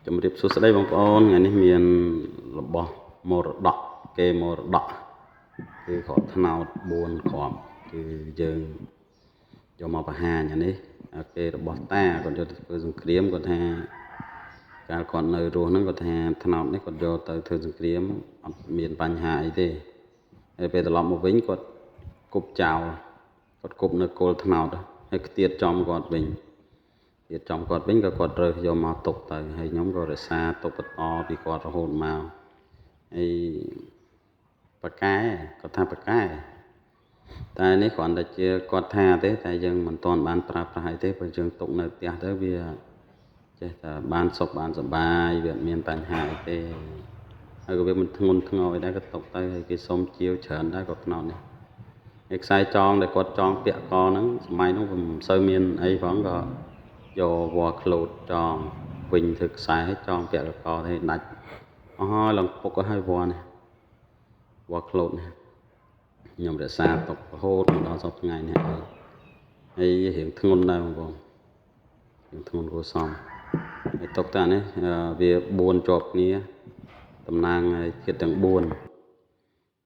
ជំរាបសួស្តីបងប្អូនថ្ងៃនេះមានរបស់មរតកគេមរតកគឺគ្រាប់ត្នោត4គ្រាប់គឺយើងយកមកបង្ហាញអានេះគេរបស់តាគាត់យកទៅធ្វើសង្គ្រាមគាត់ថាកាលគាត់នៅរស់ហ្នឹងគាត់ថាត្នោតនេះគាត់យកទៅធ្វើសង្គ្រាមអត់មានបញ្ហាអីទេហើយពេលត្រឡប់មកវិញគាត់គប់ចោលគាត់គប់នៅគល់ត្នោតហើយខ្ទាតចំគាត់វិញទៀតចំគាត់វិញក៏គាត់រើសយកមកទុកទៅហើយខ្ញុំក៏រក្សាទុកបន្តពីគាត់រហូតមកហើយប៉ាកែគាត់ថាប៉ាកែតែនេះគ្រាន់តែជាគាត់ថាទេតែយើងមិនទាន់បានប្រើប្រាស់អីទេព្រោះយើងទុកនៅផ្ទះទៅវាចេះតែបានសុខបានសប្បាយវាអត់មានបញ្ហាអីទេហើយក៏វាមិនធ្ងន់ធ្ងរអីដែរក៏ទុកទៅហើយគេសុំជាវច្រើនដែរក៏ខ្នោតនេះហើយខ្សែចងដែលគាត់ចងពាក់កហ្នឹងសម័យហ្នឹងវាមិនសូវមានអីផងក៏យកវល្លិក្លូតចងវិញធ្វើខ្សែចងពាក់កទៅដាច់អស់ហើយឡើងពុកទៅហើយវល្លិនេះវល្លិក្លូតនេះខ្ញុំរក្សាទុករហូតដល់សប្តាហ៍ថ្ងៃនេះហើយរៀងធ្ងន់ដែរបងប្អូនរៀងធ្ងន់គួរសមហើយទុកតានេះវា4ជាប់គ្នាតំណាងជាតិទាំង4